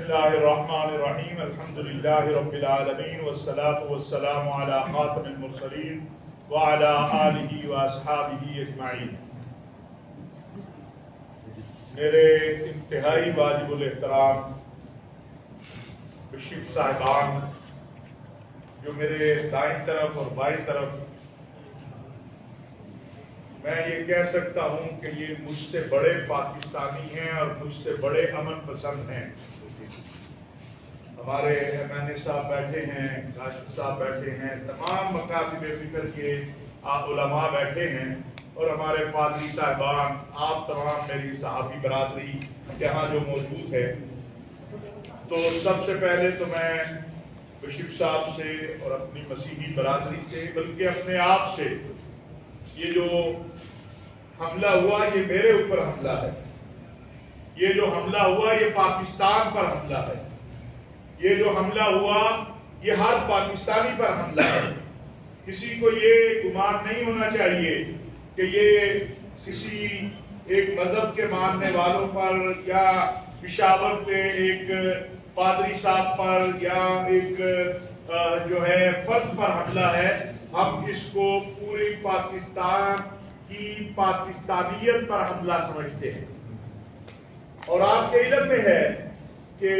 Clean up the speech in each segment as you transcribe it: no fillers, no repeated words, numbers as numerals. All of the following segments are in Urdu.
الله الرحمن الرحيم الحمد لله رب العالمين والصلاة والسلام على خاتم المرسلين وعلى آله وأصحابه أجمعين. میرے انتہائی واجب الاحترام بشپ صاحبان جو میرے دائیں طرف اور بائیں طرف، میں یہ کہہ سکتا ہوں کہ یہ مجھ سے بڑے پاکستانی ہیں اور مجھ سے بڑے امن پسند ہیں. ہمارے MNA صاحب بیٹھے ہیں، راشد صاحب بیٹھے ہیں، تمام مکاتب فکر کے علماء بیٹھے ہیں، اور ہمارے پادری صاحبان، آپ تمام میری صحافی برادری یہاں جو موجود ہے. تو سب سے پہلے تو میں بشپ صاحب سے اور اپنی مسیحی برادری سے، بلکہ اپنے آپ سے، یہ جو حملہ ہوا یہ میرے اوپر حملہ ہے. یہ جو حملہ ہوا یہ پاکستان پر حملہ ہے. یہ جو حملہ ہوا یہ ہر پاکستانی پر حملہ ہے. کسی کو یہ گمان نہیں ہونا چاہیے کہ یہ کسی ایک مذہب کے ماننے والوں پر یا پشاور کے ایک پادری صاحب پر یا ایک جو ہے فرد پر حملہ ہے. ہم اس کو پوری پاکستان کی پاکستانیت پر حملہ سمجھتے ہیں. اور آپ کے علم میں ہے کہ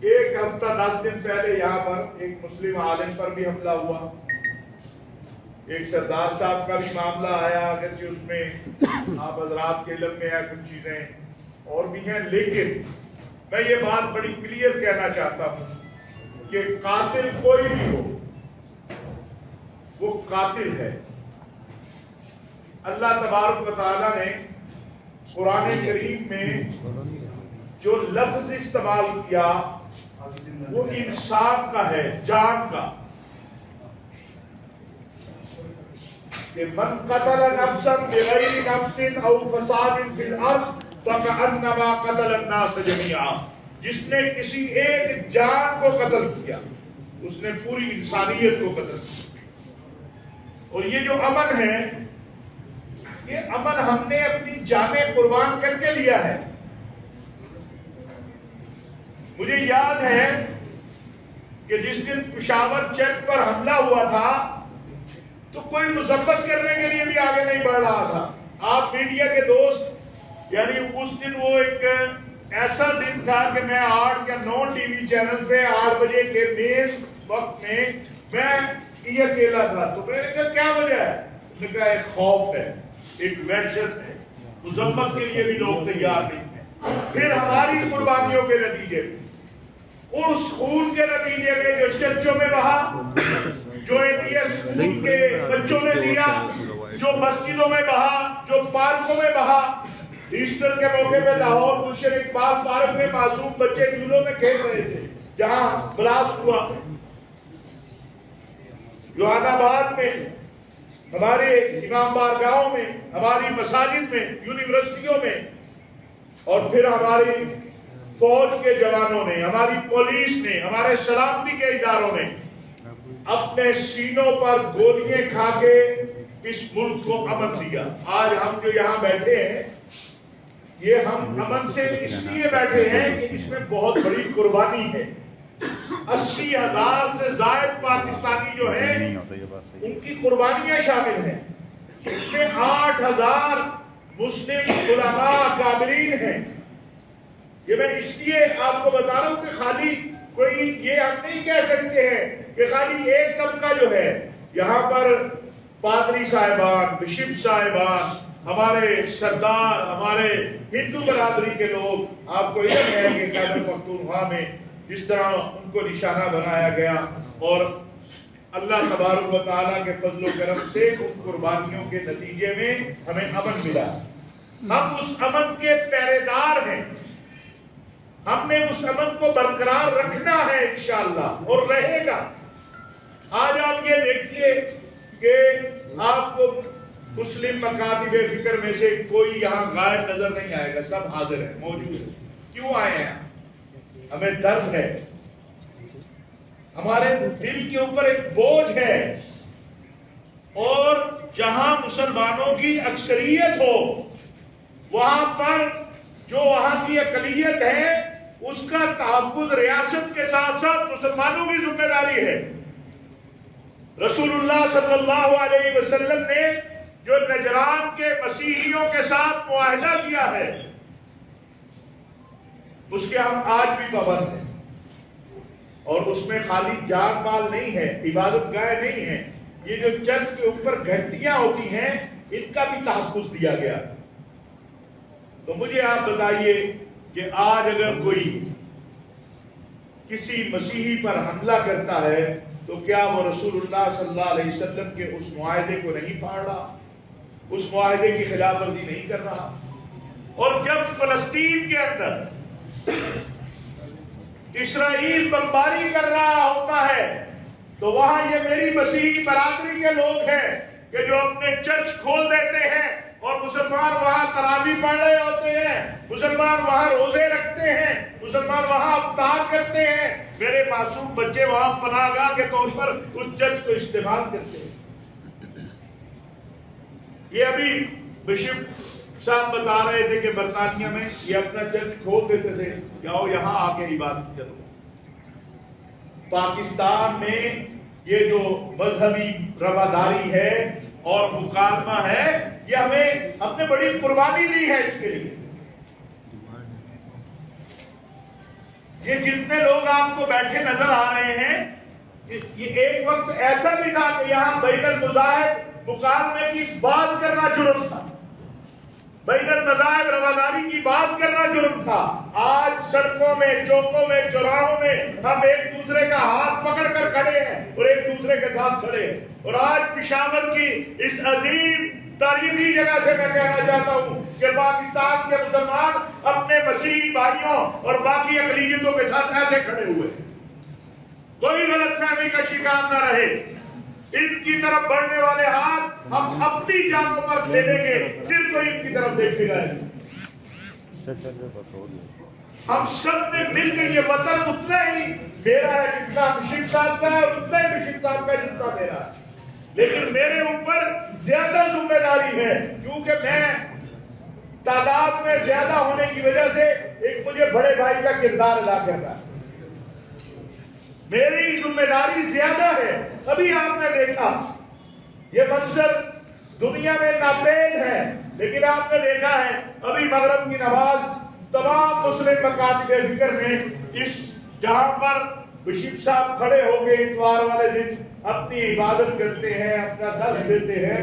ایک ہفتہ 10 دن پہلے یہاں پر ایک مسلم عالم پر بھی حملہ ہوا. ایک سردار صاحب کا بھی معاملہ آیا، اگرچہ اس میں آپ حضرات کے علم میں ہے کچھ چیزیں اور بھی ہیں، لیکن میں یہ بات بڑی کلیئر کہنا چاہتا ہوں کہ قاتل کوئی بھی ہو وہ قاتل ہے. اللہ تبارک و تعالیٰ نے قرآن کریم میں جو لفظ استعمال کیا وہ انسان کا ہے، جان کا. کہ من قتل نفسا بغیر نفس او فساد فی الارض فکأنما قتل الناس جميعا. جس نے کسی ایک جان کو قتل کیا اس نے پوری انسانیت کو قتل کیا. اور یہ جو امن ہے یہ امن ہم نے اپنی جانیں قربان کر کے لیا ہے. مجھے یاد ہے کہ جس دن پشاور چیک پر حملہ ہوا تھا تو کوئی مذمت کرنے کے لیے بھی آگے نہیں بڑھ رہا تھا. آپ میڈیا کے دوست، یعنی اس دن وہ ایک ایسا دن تھا کہ میں 8 یا 9 ٹی وی چینل پہ 8 بجے کے مین وقت میں یہ اکیلا تھا. تو میں نے کہا کیا وجہ ہے؟ اس نے کہا ایک خوف ہے، ایک وحشت ہے، مذمت کے لیے بھی لوگ تیار نہیں ہیں. پھر ہماری قربانیوں کے نتیجے میں، اس خون کے نتیجے میں جو چرچوں میں بہا، جو اسکول کے بچوں نے دیا، جو مسجدوں میں بہا، جو پارکوں میں بہا. ایسٹر کے موقع پہ لاہور گلشن اقبال پارک میں معصوم بچے جھولوں میں کھیل رہے تھے جہاں بلاسٹ ہوا. جوہان آباد میں، ہمارے امام بارگاہوں میں، ہماری مساجد میں، یونیورسٹیوں میں، اور پھر ہماری فوج کے جوانوں نے، ہماری پولیس نے، ہمارے سلامتی کے اداروں نے اپنے سینوں پر گولیاں کھا کے اس ملک کو امن دیا. آج ہم جو یہاں بیٹھے ہیں یہ ہم امن سے اس لیے بیٹھے ہیں کہ اس میں بہت بڑی قربانی ہے. 80,000 سے زائد پاکستانی جو ہیں ان کی قربانیاں شامل ہیں. اس میں 8,000 مسلم علماء کابرین ہیں. یہ میں اس لیے آپ کو بتا رہا ہوں کہ خالی کوئی یہ ہم نہیں کہہ سکتے ہیں کہ خالی ایک طبقہ جو ہے یہاں پر پادری صاحبان، بشپ صاحبان، ہمارے سردار، ہمارے ہندو برادری کے لوگ. آپ کو علم ہے کہ خیبر پختونخوا میں جس طرح ان کو نشانہ بنایا گیا، اور اللہ تبارک و تعالیٰ کے فضل و کرم سے ان قربانیوں کے نتیجے میں ہمیں امن ملا. ہم اس امن کے پہرے دار ہیں. ہم نے اس امن کو برقرار رکھنا ہے انشاءاللہ، اور رہے گا. آج آپ یہ دیکھیے کہ آپ کو مسلم مکاتب فکر میں سے کوئی یہاں غائب نظر نہیں آئے گا، سب حاضر ہیں، موجود ہیں. کیوں آئے ہیں؟ ہمیں درد ہے، ہمارے دل کے اوپر ایک بوجھ ہے. اور جہاں مسلمانوں کی اکثریت ہو وہاں پر جو وہاں کی اقلیت ہے اس کا تحفظ ریاست کے ساتھ ساتھ مسلمانوں کی ذمہ داری ہے۔ رسول اللہ صلی اللہ علیہ وسلم نے جو نجران کے مسیحیوں کے ساتھ معاہدہ کیا ہے اس کے ہم آج بھی پابند ہیں، اور اس میں خالی جان مال نہیں ہے، عبادت گاہ نہیں ہے، یہ جو چرچ کے اوپر گھنٹیاں ہوتی ہیں ان کا بھی تحفظ دیا گیا۔ تو مجھے آپ بتائیے کہ آج اگر کوئی کسی مسیحی پر حملہ کرتا ہے تو کیا وہ رسول اللہ صلی اللہ علیہ وسلم کے اس معاہدے کو نہیں پھاڑ رہا، اس معاہدے کی خلاف ورزی نہیں کر رہا؟ اور جب فلسطین کے اندر اسرائیل بمباری کر رہا ہوتا ہے تو وہاں یہ میری مسیحی برادری کے لوگ ہیں کہ جو اپنے چرچ کھول دیتے ہیں اور مسلمان وہاں تراویح پڑھ رہے ہوتے ہیں، مسلمان وہاں روزے رکھتے ہیں، مسلمان وہاں افطار کرتے ہیں، میرے معصوم بچے وہاں پناہ گاہ کے طور پر اس چرچ کو استعمال کرتے ہیں۔ یہ ابھی بشپ صاحب بتا رہے تھے کہ برطانیہ میں یہ اپنا چرچ کھول دیتے تھے، جاؤ یہاں آ کے عبادت کرو۔ پاکستان میں یہ جو مذہبی رواداری ہے اور مکالمہ ہے، یہ ہم نے بڑی قربانی دی ہے اس کے لیے۔ یہ جتنے لوگ آپ کو بیٹھے نظر آ رہے ہیں، یہ ایک وقت ایسا بھی تھا کہ یہاں بین المذاہب مکالمے کی بات کرنا جرم تھا، بین المذاہب رواداری کی بات کرنا جرم تھا۔ آج سڑکوں میں، چوکوں میں، چوراہوں میں ہم ایک دوسرے کا ہاتھ پکڑ کر کھڑے ہیں اور ایک دوسرے کے ساتھ کھڑے ہیں۔ اور آج پشاور کی اس عظیم تاریخی جگہ سے میں کہنا چاہتا ہوں کہ پاکستان کے مسلمان اپنے مسیحی بھائیوں اور باقی اقلیتوں کے ساتھ ایسے کھڑے ہوئے، کوئی غلط فہمی کا شکار نہ رہے۔ ان کی طرف بڑھنے والے ہاتھ ہم اپنی جانوں پر پھیلیں گے، پھر کوئی ان کی طرف دیکھے گا۔ ہم سب نے مل کر یہ وطن اتنا ہی میرا ہے جتنا مشرق صاحب کا ہے، اور اتنا ہی مشرق صاحب کا جتنا میرا ہے، لیکن میرے اوپر زیادہ ذمہ داری ہے کیونکہ میں تعداد میں زیادہ ہونے کی وجہ سے ایک مجھے بڑے بھائی کا کردار ادا کرتا ہے، میری ذمہ داری زیادہ ہے۔ ابھی آپ نے دیکھا یہ منظر دنیا میں ناپید ہے، لیکن آپ نے دیکھا ہے ابھی مغرب کی نماز تمام مسلم مکاتب فکر میں اس جہاں پر بشپ صاحب کھڑے ہو کے اتوار والے دن اپنی عبادت کرتے ہیں، اپنا درس دیتے ہیں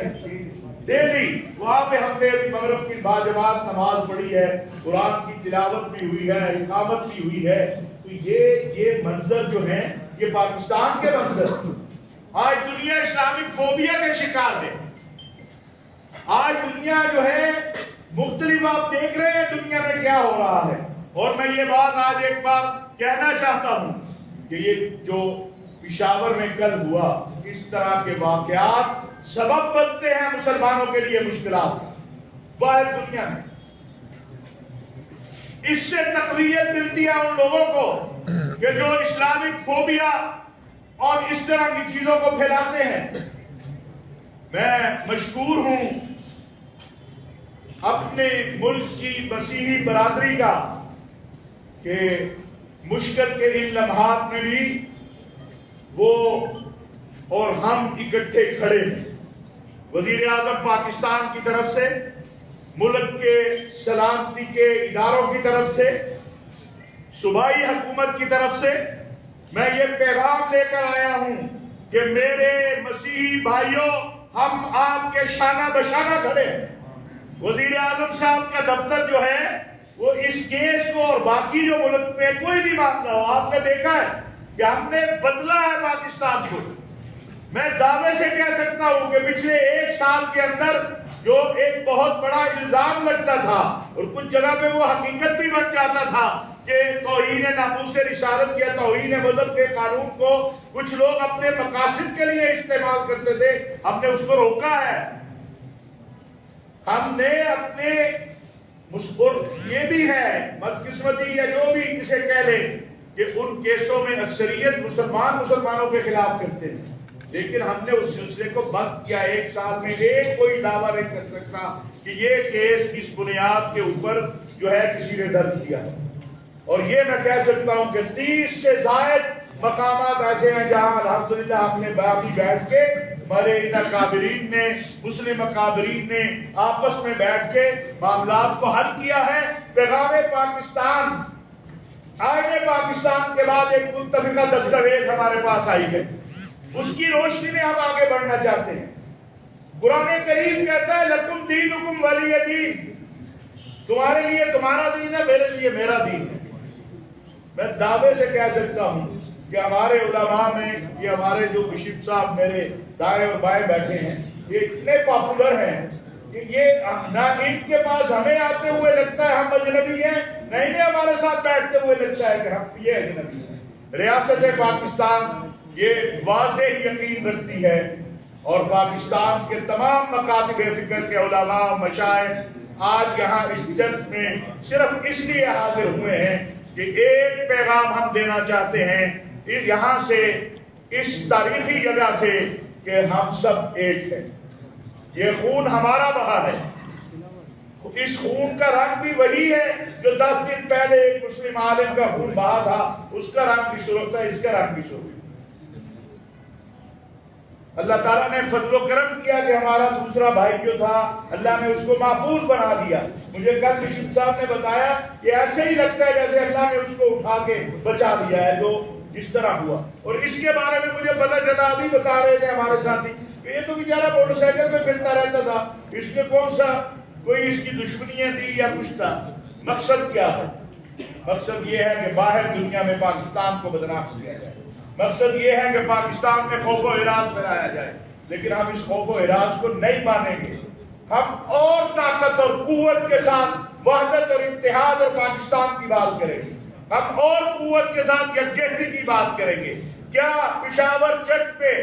ڈیلی، وہاں پہ ہم نے مغرب کی باجماعت نماز پڑھی ہے، قرآن کی تلاوت بھی ہوئی ہے، اقامت بھی ہوئی ہے۔ تو یہ منظر جو ہے یہ پاکستان کے منظر، آج دنیا اسلامک فوبیا کے شکار ہے۔ آج دنیا جو ہے مختلف، آپ دیکھ رہے ہیں دنیا میں کیا ہو رہا ہے، اور میں یہ بات آج ایک بار کہنا چاہتا ہوں کہ یہ جو پشاور میں کل ہوا، اس طرح کے واقعات سبب بنتے ہیں مسلمانوں کے لیے مشکلات باہر دنیا میں۔ اس سے تقویت ملتی ہے ان لوگوں کو کہ جو اسلامک فوبیا اور اس طرح کی چیزوں کو پھیلاتے ہیں۔ میں مشکور ہوں اپنے ملک کی مسیحی برادری کا کہ مشکل کے ان لمحات میں بھی وہ اور ہم اکٹھے کھڑے ہیں۔ وزیر اعظم پاکستان کی طرف سے، ملک کے سلامتی کے اداروں کی طرف سے، صوبائی حکومت کی طرف سے میں یہ پیغام لے کر آیا ہوں کہ میرے مسیحی بھائیوں، ہم آپ کے شانہ بشانہ کھڑے ہیں۔ وزیر اعظم صاحب کا دفتر جو ہے وہ اس کیس کو، اور باقی جو ملک میں کوئی بھی معاملہ ہو، آپ نے دیکھا ہے کہ ہم نے بدلا ہے پاکستان کو۔ میں دعوے سے کہہ سکتا ہوں کہ پچھلے ایک سال کے اندر جو ایک بہت بڑا الزام لگتا تھا اور کچھ جگہ پہ وہ حقیقت بھی بن جاتا تھا کہ توہین ناموس رسالت یا توہین مذہب کے قانون کو کچھ لوگ اپنے مقاصد کے لیے استعمال کرتے تھے، ہم نے اس کو روکا ہے۔ ہم نے اپنے یہ بھی ہے بدقسمتی یا جو بھی کسے کہہ لیں کہ ان کیسوں میں اکثریت مسلمانوں کے خلاف کرتے ہیں، لیکن ہم نے اس سلسلے کو بند کیا۔ ایک سال میں ایک کوئی دعویٰ نہیں کر سکتا کہ یہ کیس اس بنیاد کے اوپر جو ہے کسی نے درج کیا۔ اور یہ میں کہہ سکتا ہوں کہ 30 سے زائد مقامات ایسے ہیں جہاں الحمدللہ ہم نے باقی بیٹھ کے ہمارے ان اکابرین نے مسلم اکابرین نے آپس میں بیٹھ کے معاملات کو حل کیا ہے. پیغام پاکستان آئین پاکستان کے بعد ایک متفقہ دستاویز ہمارے پاس آئی ہے، اس کی روشنی میں ہم آگے بڑھنا چاہتے ہیں. قرآن کریم کہتا ہے لکم دینکم ولی دین، تمہارے لیے تمہارا دین ہے، میرے لیے میرا دین ہے. میں دعوے سے کہہ سکتا ہوں کہ ہمارے علماء میں یہ ہمارے جو بشپ صاحب میرے دائیں اور بائیں بیٹھے ہیں یہ اتنے پاپولر ہیں کہ یہ نہ ان کے پاس ہمیں آتے ہوئے لگتا ہے ہم اجنبی ہیں، نہ انہیں ہمارے ساتھ بیٹھتے ہوئے لگتا ہے کہ ہم یہ اجنبی ہیں. ریاست پاکستان یہ واضح یقین رکھتی ہے اور پاکستان کے تمام مکاتب فکر کے علماء و مشائخ آج یہاں اس جلسے میں صرف اس لیے حاضر ہوئے ہیں کہ ایک پیغام ہم دینا چاہتے ہیں یہاں سے اس تاریخی جگہ سے کہ ہم سب ایک ہیں. یہ خون ہمارا بہا ہے، اس خون کا رنگ بھی وہی ہے جو 10 دن پہلے ایک مسلم عالم کا خون بہا تھا، اس کا رنگ بھی سرخ ہے، اس کا رنگ بھی سرخ ہے. اللہ تعالیٰ نے فضل و کرم کیا کہ ہمارا دوسرا بھائی جو تھا اللہ نے اس کو محفوظ بنا دیا. مجھے کل بشپ صاحب نے بتایا کہ ایسے ہی لگتا ہے جیسے اللہ نے اس کو اٹھا کے بچا دیا ہے جو جس طرح ہوا. اور اس کے بارے میں مجھے پتہ چلا، ابھی بتا رہے تھے ہمارے ساتھی کہ یہ تو بیچارہ موٹر سائیکل پہ پھرتا رہتا تھا، اس میں کون سا کوئی اس کی دشمنیاں تھی یا کچھ تھا. مقصد کیا ہے؟ مقصد یہ ہے کہ باہر دنیا میں پاکستان کو بدنام کیا جائے. مقصد یہ ہے کہ پاکستان میں خوف و ہراس پھیلایا جائے. لیکن ہم اس خوف و ہراس کو نہیں مانیں گے. ہم اور طاقت اور قوت کے ساتھ وحدت اور اتحاد اور پاکستان کی بات کریں گے. ہم اور قوت کے ساتھ یکجہتی کی بات کریں گے. کیا پشاور چک پہ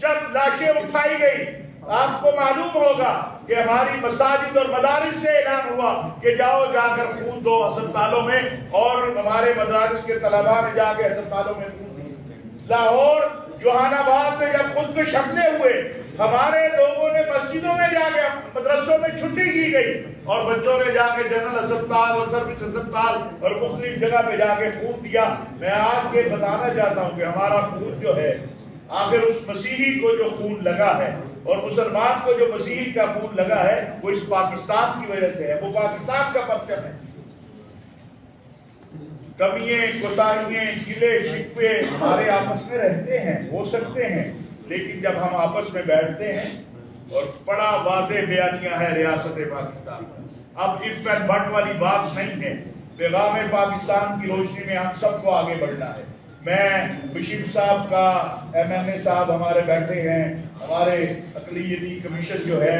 جب لاشیں اٹھائی گئی آپ کو معلوم ہوگا کہ ہماری مساجد اور مدارس سے اعلان ہوا کہ جاؤ جا کر خون دو ہسپتالوں میں، اور ہمارے مدارس کے طلباء نے جا کے ہسپتالوں میں خون دیا. لاہور جوہان آباد میں جب خودکش حملے ہوئے ہمارے لوگوں نے مسجدوں میں جا کے مدرسوں میں چھٹی کی گئی اور بچوں نے جا کے جنرل ہسپتال اور سروس ہسپتال اور مختلف جگہ پہ جا کے خون دیا. میں آج یہ بتانا چاہتا ہوں کہ ہمارا خون جو ہے آخر اس مسیحی کو جو خون لگا ہے اور مسلمان کو جو مسیحی کا خون لگا ہے وہ اس پاکستان کی وجہ سے ہے. وہ پاکستان کا پرچم ہے. کمیاں کوتاہیاں گلے شکوے ہمارے آپس میں رہتے ہیں، ہو سکتے ہیں، لیکن جب ہم آپس میں بیٹھتے ہیں اور بڑا واضح بیانیہ ہے ریاست پاکستان. اب اف اینڈ بٹ والی بات نہیں ہے. پیغام پاکستان کی روشنی میں ہم سب کو آگے بڑھنا ہے. میں بشپ صاحب کا MNA صاحب ہمارے بیٹھے ہیں، ہمارے اقلیتی کمیشن جو ہے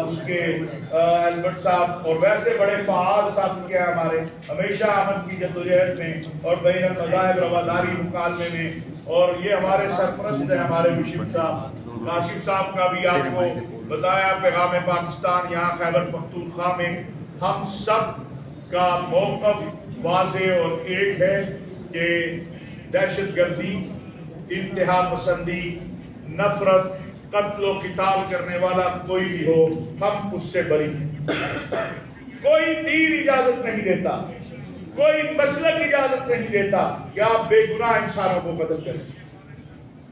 اس کے البرٹ صاحب اور ویسے بڑے فعال ساتھی ہیں ہمارے، ہمیشہ امن کی جدوجہد میں اور بین المذاہب رواداری مکالمے میں. اور یہ ہمارے سرپرست ہیں ہمارے بشپ صاحب. کاشف صاحب کا بھی آپ کو بتایا پیغام پاکستان یہاں خیبر پختونخوا میں ہم سب کا موقف واضح اور ایک ہے کہ دہشت گردی، انتہا پسندی، نفرت، قتل و قتال کرنے والا کوئی بھی ہو ہم اس سے بری ہیں. کوئی دین اجازت نہیں دیتا، کوئی مسلک اجازت نہیں دیتا کہ آپ بے گناہ انسانوں کو قتل کریں،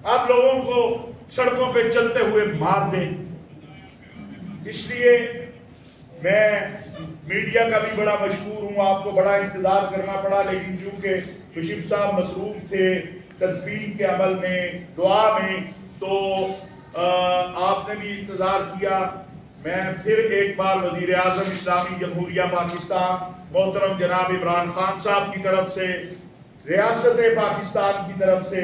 آپ لوگوں کو سڑکوں پہ چلتے ہوئے مار دیں. اس لیے میں میڈیا کا بھی بڑا مشکور ہوں، آپ کو بڑا انتظار کرنا پڑا، لیکن چونکہ بشپ صاحب مصروف تھے تدفین کے عمل میں، دعا میں، تو آپ نے بھی انتظار کیا. میں پھر ایک بار وزیر اعظم اسلامی جمہوریہ پاکستان محترم جناب عمران خان صاحب کی طرف سے، ریاست پاکستان کی طرف سے،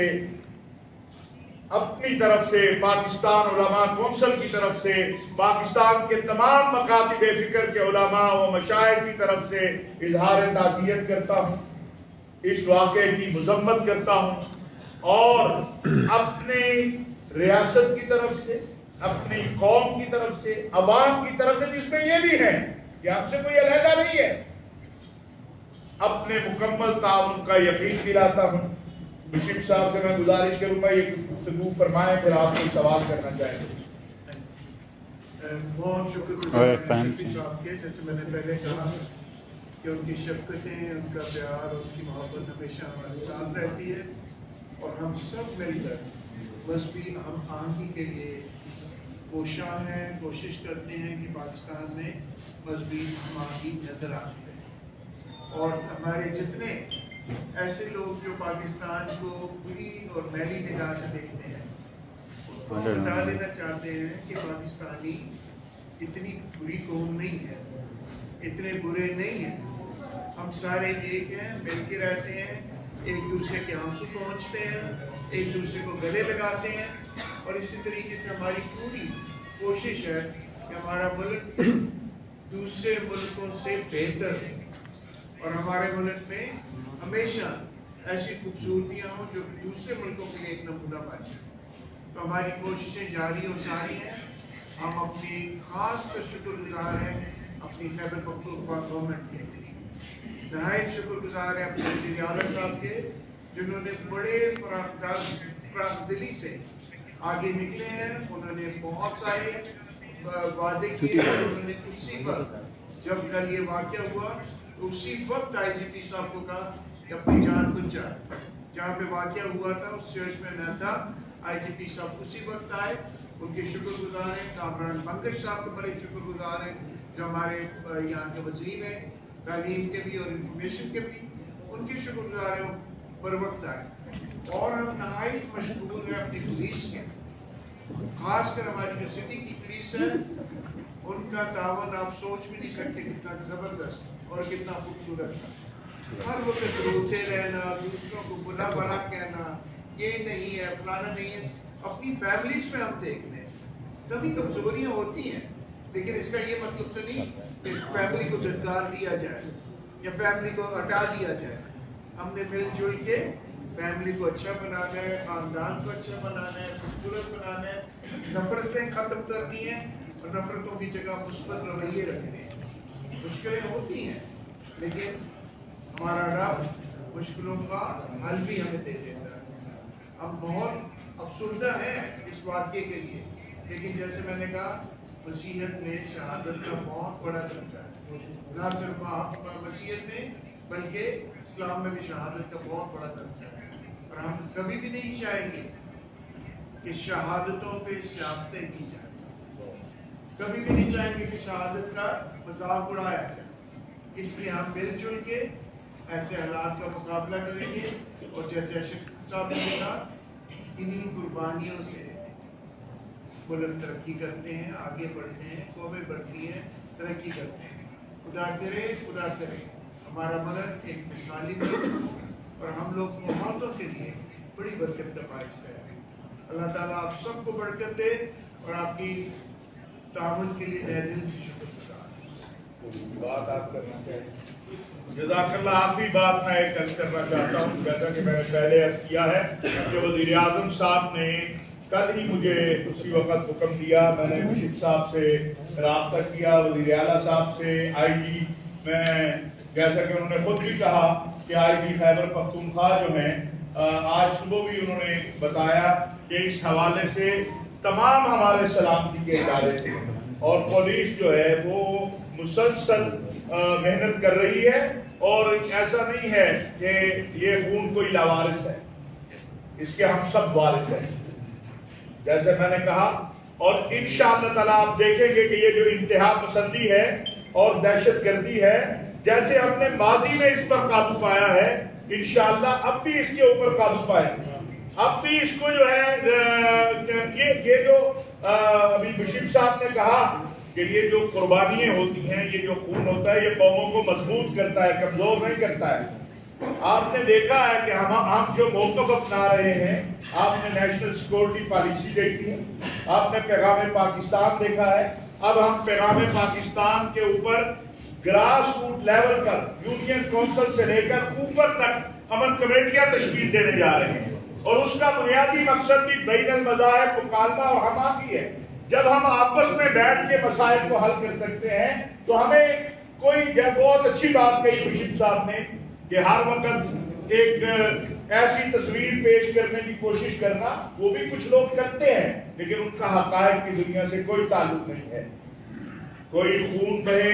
اپنی طرف سے، پاکستان علماء کونسل کی طرف سے، پاکستان کے تمام مکاتب فکر کے علماء و مشائخ کی طرف سے اظہار تعزیت کرتا ہوں، اس واقعے کی مذمت کرتا ہوں، اور اپنی ریاست کی طرف سے، اپنی قوم کی طرف سے، عوام کی طرف سے، جس میں یہ بھی ہے کہ ہم سے کوئی علیحدہ نہیں ہے، اپنے مکمل تعاون کا یقین دلاتا ہوں. بشپ صاحب سے میں گزارش کروں گا یہ گفتگو فرمائیں، پھر آپ کو سوال کرنا چاہیں گے. بہت شکریہ صاحب کے. جیسے میں نے پہلے کہا کہ ان کی شفقتیں، ان کا پیار، ان کی محبت ہمیشہ ہمارے ساتھ رہتی ہے، اور ہم سب مل کر مذہبی ہم آہنگی کے لیے کوشاں ہیں، کوشش کرتے ہیں کہ پاکستان میں مذہبی ہم آہنگی نظر آتی ہے، اور ہمارے جتنے ایسے لوگ جو پاکستان کو بری اور میلی نگاہ سے دیکھتے ہیں ان کو بتا دینا چاہتے ہیں کہ پاکستانی اتنی بری قوم نہیں ہے، اتنے برے نہیں ہیں، ہم سارے ایک ہیں، مل کے رہتے ہیں، ایک دوسرے کے آنسو پہنچتے ہیں، ایک دوسرے کو گلے لگاتے ہیں، اور اسی طریقے سے ہماری پوری کوشش ہے کہ ہمارا ملک دوسرے ملکوں سے بہتر ہے، اور ہمارے ملک میں ہمیشہ ایسی خوبصورتیاں ہوں جو دوسرے ملکوں کے لیے ایک نمونہ بن جائے۔ تو ہماری کوششیں جاری اور ساری ہیں۔ ہم اپنی خاص کر شکر گزار ہیں اپنی خیبر پختونخوا گورنمنٹ کے، نہایت شکر گزار ہیں اپنے وزیر اعلیٰ صاحب کے، جنہوں نے بڑے فراخ دلی سے آگے نکلے ہیں۔ انہوں نے بہت سارے وعدے کیے ہیں، انہوں نے اسی وقت جب کل یہ واقعہ ہوا تو اسی وقت آئی جی پی صاحب کو کہا کہ اپنی جان بچائے، جہاں پہ واقعہ ہوا تھا اس چرچ میں میں تھا، آئی جی پی صاحب اسی وقت آئے، ان کے شکر گزار ہیں۔ کامران پنکج صاحب کے بڑے شکر گزار ہیں جو ہمارے یہاں کے وزیر ہیں تعلیم کے بھی اور انفارمیشن کے بھی، ان کے شکر گزار ہیں، بر وقت آئے۔ اور ہم نہایت مشکور ہیں اپنی پولیس کے، خاص کر ہماری جو سٹی کی پولیس ہے، ان کا تعاون آپ سوچ بھی نہیں سکتے کتنا زبردست اور کتنا خوبصورت تھا۔ ہر وقت روتے رہنا، دوسروں کو برا بھلا کہنا، یہ نہیں ہے فلانا نہیں ہے، اپنی فیملیز میں ہم دیکھ لیں، کبھی کمزوریاں ہوتی ہیں، لیکن اس کا یہ مطلب تو نہیں کہ فیملی کو دھتکار دیا جائے یا فیملی کو ہٹا دیا جائے۔ ہم نے مل جل کے فیملی کو اچھا بنانا ہے، خاندان کو اچھا بنانا ہے، خوبصورت بنانا ہے، نفرتیں ختم کرنی ہیں اور نفرتوں کی جگہ مثبت رویے رکھنے ہیں۔ مشکلیں ہوتی ہیں لیکن ہمارا رب مشکلوں کا حل بھی ہمیں دے دیتا ہے۔ ہم بہت افسردہ ہیں اس واقعے کے لیے، لیکن جیسے میں نے کہا مسیحیت میں شہادت کا بہت بڑا درجہ ہے، نہ صرف مسیحیت میں بلکہ اسلام میں بھی شہادت کا بہت بڑا درجہ ہے، اور ہم کبھی بھی نہیں چاہیں گے کہ شہادتوں پہ سیاستیں کی جائیں، کبھی بھی نہیں چاہیں گے کہ شہادت کا مذاق اڑایا جائے۔ اس لیے ہم مل جل کے ایسے حالات کا مقابلہ کریں گے، اور جیسے اشرف صاحب نے کہا انہی قربانیوں سے ملک ترقی کرتے ہیں، آگے بڑھتے ہیں، قومیں بڑھتی ہیں، ترقی کرتے ہیں۔ خدا کرے ہمارا ملک ایک مثالی ملک اور ہم لوگ محبتوں کے لیے بڑی برکت کا باعث ہے۔ اللہ تعالیٰ آپ سب کو برکت دے اور آپ کی تعاون کے لیے دل سے شکر گزار۔ بات آپ کرنا چاہیں؟ جزاک اللہ۔ آخری بات میں ایک کرنا چاہتا ہوں، جیسا کہ میں نے پہلے عرض کیا ہے کہ وزیر اعظم صاحب نے کل ہی مجھے اسی وقت حکم دیا، میں نے مشرف صاحب سے رابطہ کیا، وزیر اعلیٰ صاحب سے، آئی جی میں جیسا کہ انہوں نے خود بھی کہا کہ آئی جی خیبر پختونخوا جو ہیں آج صبح بھی انہوں نے بتایا کہ اس حوالے سے تمام ہمارے سلامتی کے ادارے تھے اور پولیس جو ہے وہ مسلسل محنت کر رہی ہے، اور ایسا نہیں ہے کہ یہ خون کوئی لاوارث ہے، اس کے ہم سب وارث ہیں جیسے میں نے کہا۔ اور انشاءاللہ تعالیٰ آپ دیکھیں گے کہ یہ جو انتہا پسندی ہے اور دہشت گردی ہے، جیسے ہم نے ماضی میں اس پر قابو پایا ہے، انشاءاللہ اب بھی اس کے اوپر قابو پائیں گے۔ اب بھی اس کو جو ہے یہ جو ابھی مشرف صاحب نے کہا کہ یہ جو قربانیاں ہوتی ہیں، یہ جو خون ہوتا ہے، یہ قوموں کو مضبوط کرتا ہے، کمزور نہیں کرتا ہے۔ آپ نے دیکھا ہے کہ ہم جو موقف اپنا رہے ہیں، آپ نے نیشنل سیکورٹی پالیسی دیکھی ہے، آپ نے پیغام پاکستان دیکھا ہے، اب ہم پیغام پاکستان کے اوپر گراس روٹ لیول پر یونین کونسل سے لے کر اوپر تک امن کمیٹیاں تشکیل دینے جا رہے ہیں، اور اس کا بنیادی مقصد بھی بین المذاہب مکالمہ اور ہم آہنگی ہے۔ جب ہم آپس میں بیٹھ کے مسائل کو حل کر سکتے ہیں تو ہمیں کوئی بہت اچھی بات کہی مشرف صاحب نے کہ ہر وقت ایک ایسی تصویر پیش کرنے کی کوشش کرنا، وہ بھی کچھ لوگ کرتے ہیں لیکن ان کا حقائق کی دنیا سے کوئی تعلق نہیں ہے۔ کوئی خون بہے،